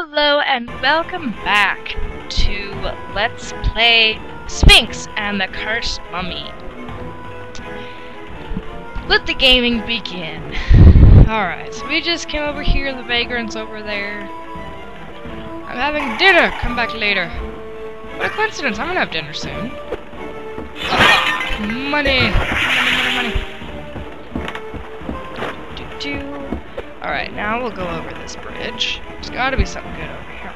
Hello and welcome back to Let's Play Sphinx and the Cursed Mummy. Let the gaming begin. Alright, so we just came over here, the vagrant's over there. I'm having dinner, come back later. What a coincidence, I'm gonna have dinner soon. Money! Money! Alright, now we'll go over this bridge. There's gotta be something good over here.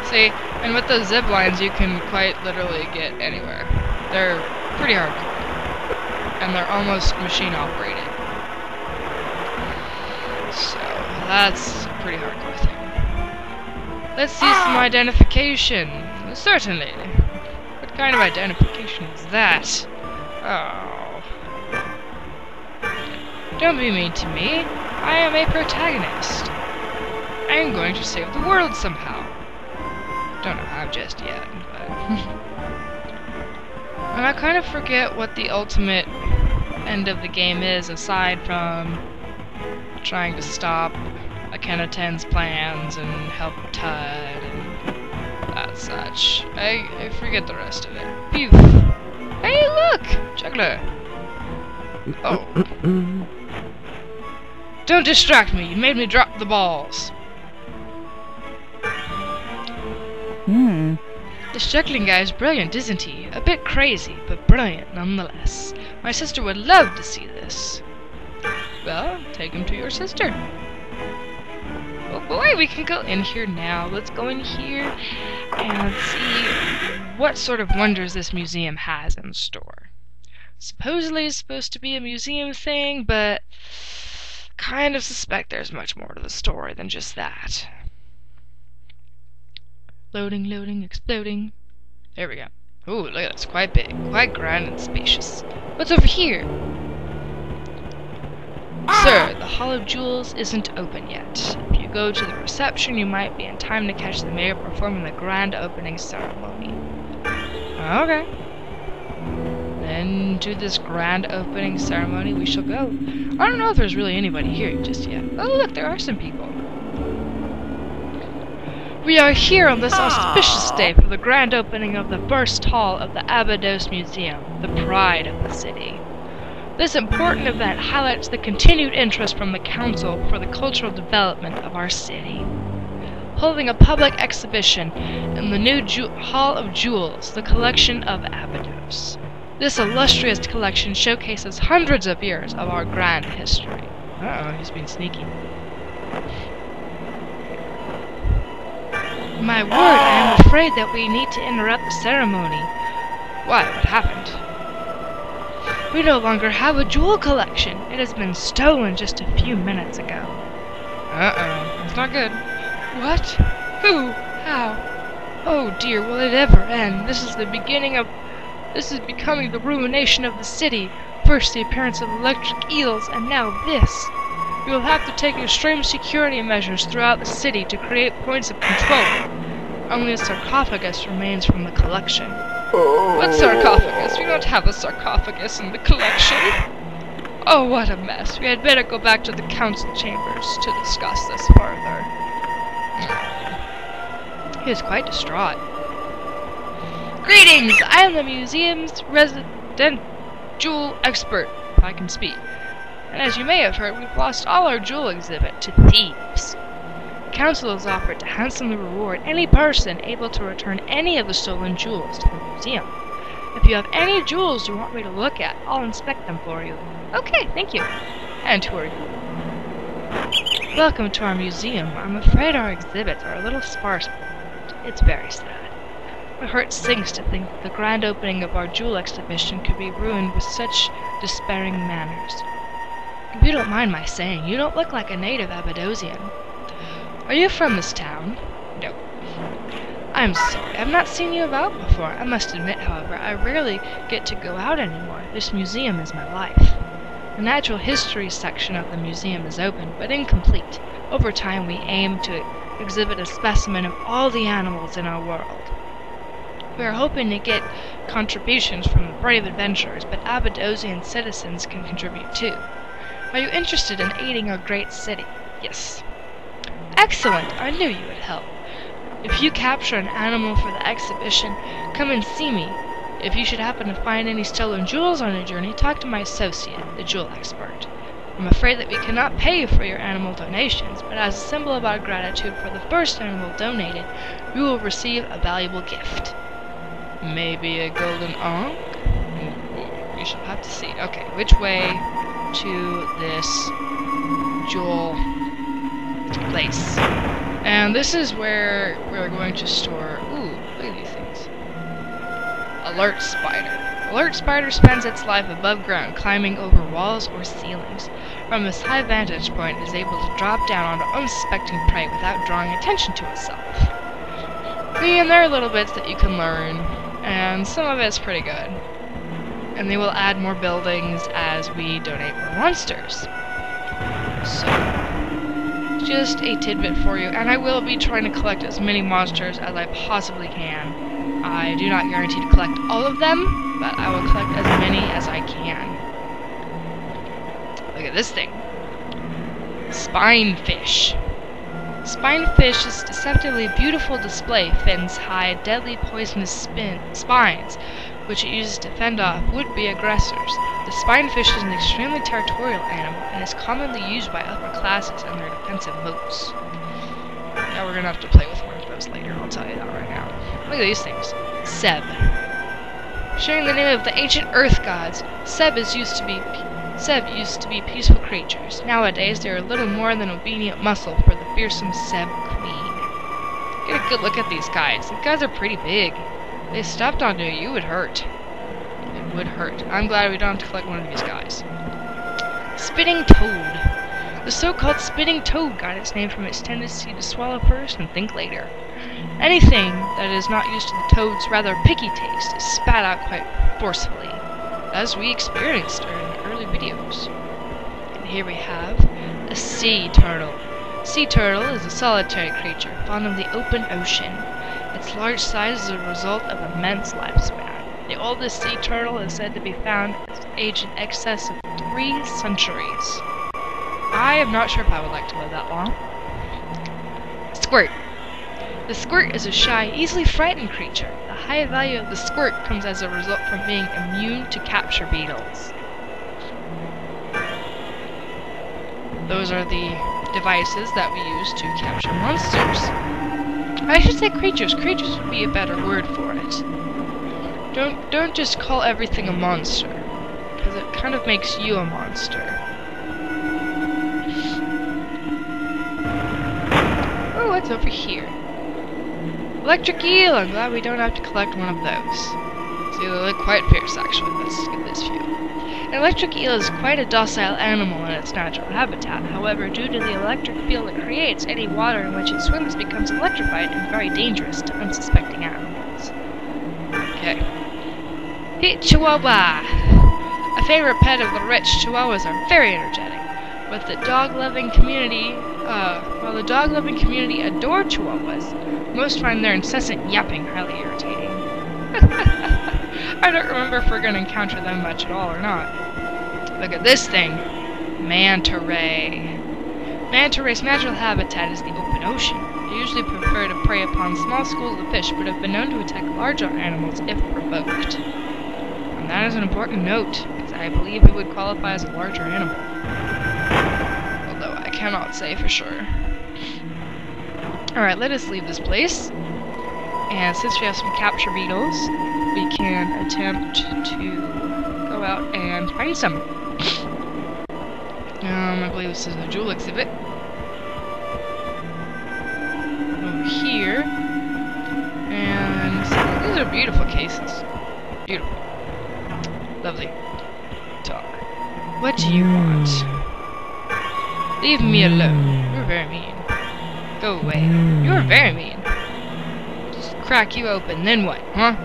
See, and with those zip lines you can quite literally get anywhere. They're pretty hardcore. And they're almost machine operated. So, that's a pretty hardcore thing. Let's see some identification. Certainly. What kind of identification is that? Oh. Don't be mean to me. I am a protagonist. I am going to save the world somehow. Don't know how just yet, but... and I kind of forget what the ultimate end of the game is, aside from trying to stop Akhenaten's plans and help Tud and that such. I forget the rest of it. Phew. Hey, look! Juggler! Oh. Don't distract me, you made me drop the balls. This juggling guy is brilliant, isn't he? A bit crazy, but brilliant nonetheless. My sister would love to see this. Well, take him to your sister. Oh boy, we can go in here now. Let's go in here and see what sort of wonders this museum has in store. Supposedly it's supposed to be a museum thing, but kind of suspect there's much more to the story than just that. Loading, loading, exploding. There we go. Ooh, look at this. Quite big. Quite grand and spacious. What's over here? Sir, the Hall of Jewels isn't open yet. If you go to the reception, you might be in time to catch the mayor performing the grand opening ceremony. Okay. Then to this grand opening ceremony we shall go. I don't know if there's really anybody here just yet. Oh look, there are some people. We are here on this auspicious day for the grand opening of the first hall of the Abydos Museum, the pride of the city. This important event highlights the continued interest from the Council for the cultural development of our city. Holding a public exhibition in the new Hall of Jewels, the collection of Abydos. This illustrious collection showcases hundreds of years of our grand history. Uh-oh, he's being sneaky. My word, I am afraid that we need to interrupt the ceremony. Why? What happened? We no longer have a jewel collection. It has been stolen just a few minutes ago. Uh-oh, that's not good. What? Who? How? Oh dear, will it ever end? This is becoming the ruination of the city. First the appearance of electric eels, and now this. You will have to take extreme security measures throughout the city to create points of control. Only a sarcophagus remains from the collection. What sarcophagus? We don't have a sarcophagus in the collection. Oh, what a mess. We had better go back to the council chambers to discuss this further. He is quite distraught. Greetings! I am the museum's resident jewel expert, if I can speak. And as you may have heard, we've lost all our jewel exhibit to thieves. The council has offered to handsomely reward any person able to return any of the stolen jewels to the museum. If you have any jewels you want me to look at, I'll inspect them for you. Okay, thank you. And who are you? Welcome to our museum. I'm afraid our exhibits are a little sparse. It's very sad. My heart sinks to think that the grand opening of our jewel exhibition could be ruined with such despairing manners. If you don't mind my saying, you don't look like a native Abydosian. Are you from this town? No. I'm sorry, I've not seen you about before. I must admit, however, I rarely get to go out anymore. This museum is my life. The natural history section of the museum is open, but incomplete. Over time, we aim to exhibit a specimen of all the animals in our world. We are hoping to get contributions from the brave adventurers, but Abydosian citizens can contribute too. Are you interested in aiding our great city? Yes. Excellent! I knew you would help. If you capture an animal for the exhibition, come and see me. If you should happen to find any stolen jewels on your journey, talk to my associate, the jewel expert. I'm afraid that we cannot pay you for your animal donations, but as a symbol of our gratitude for the first animal donated, you will receive a valuable gift. Maybe a golden ankh? We shall have to see. Okay, which way to this jewel place? And this is where we're going to store... Ooh, look at these things. Alert Spider. Alert Spider spends its life above ground, climbing over walls or ceilings. From its high vantage point, it is able to drop down onto unsuspecting prey without drawing attention to itself. And there are little bits that you can learn, and some of it's pretty good. And they will add more buildings as we donate more monsters. So, just a tidbit for you, and I will be trying to collect as many monsters as I possibly can. I do not guarantee to collect all of them, but I will collect as many as I can. Look at this thing. Spinefish. Spinefish is a deceptively beautiful display. Fins hide deadly poisonous spines, which it uses to fend off would-be aggressors. The spinefish is an extremely territorial animal and is commonly used by upper classes in their defensive modes. Now we're gonna have to play with one of those later, I'll tell you that right now. Look at these things. Seb. Sharing the name of the ancient earth gods, Seb used to be peaceful creatures. Nowadays, they are little more than obedient muscle for the fearsome Seb queen. Get a good look at these guys. These guys are pretty big. If they stepped onto you, you would hurt. It would hurt. I'm glad we don't have to collect one of these guys. Spitting Toad. The so-called spitting toad got its name from its tendency to swallow first and think later. Anything that is not used to the toad's rather picky taste is spat out quite forcefully, as we experienced during early videos. And here we have a sea turtle. Sea turtle is a solitary creature, fond of the open ocean. Its large size is a result of immense lifespan. The oldest sea turtle is said to be found at its age in excess of 3 centuries. I am not sure if I would like to live that long. Squirt. The squirt is a shy, easily frightened creature. The high value of the squirt comes as a result from being immune to capture beetles. Those are the devices that we use to capture monsters. I should say creatures. Creatures would be a better word for it. Don't just call everything a monster, because it kind of makes you a monster. Oh, what's over here? Electric eel! I'm glad we don't have to collect one of those. See, they look quite fierce, actually. Let's get this view. An electric eel is quite a docile animal in its natural habitat. However, due to the electric field it creates, any water in which it swims becomes electrified and very dangerous to unsuspecting animals. Okay. Pete Chihuahua! A favorite pet of the rich, Chihuahuas are very energetic. While the dog-loving community adore Chihuahuas, most find their incessant yapping highly irritating. I don't remember if we're going to encounter them much at all or not. Look at this thing. Manta ray. Manta ray's natural habitat is the open ocean. They usually prefer to prey upon small schools of fish, but have been known to attack larger animals if provoked. And that is an important note, because I believe it would qualify as a larger animal. Although I cannot say for sure. Alright, let us leave this place. And since we have some capture beetles, we can attempt to go out and find some. I believe this is a jewel exhibit. Over here. And these are beautiful cases. Beautiful. Lovely. Talk. What do you want? Leave me alone. You're very mean. Go away. You're very mean. Just crack you open, then what, huh?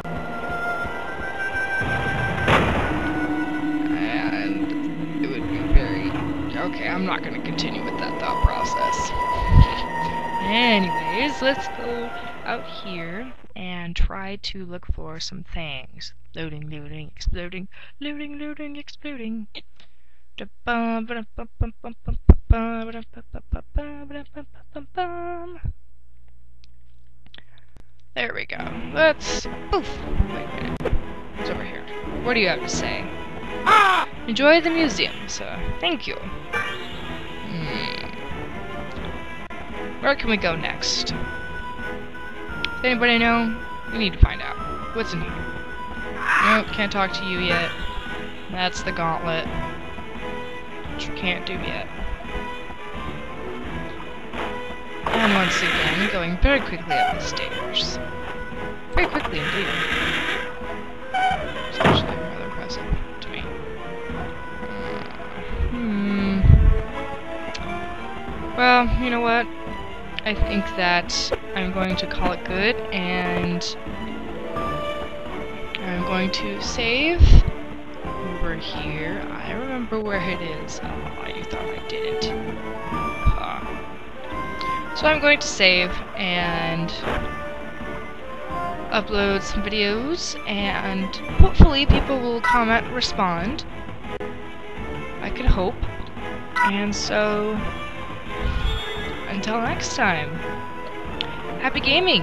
And it would be very... Okay, I'm not going to continue with that thought process. Anyways, let's go out here and try to look for some things. Loading, looting, exploding. Looting, looting, exploding. There we go. Let's... Oof! Wait a minute. It's over here. What do you have to say? Enjoy the museum, sir. Thank you. Where can we go next? Does anybody know? We need to find out. What's in here? Nope, can't talk to you yet. That's the gauntlet. Which we can't do yet. And once again, going very quickly up the stairs. Very quickly indeed. It's actually rather impressive to me. Well, you know what? I think that I'm going to call it good, and I'm going to save over here. I remember where it is. Oh, you thought I didn't. So I'm going to save and upload some videos, and hopefully people will comment and respond. I could hope. And so, until next time, happy gaming!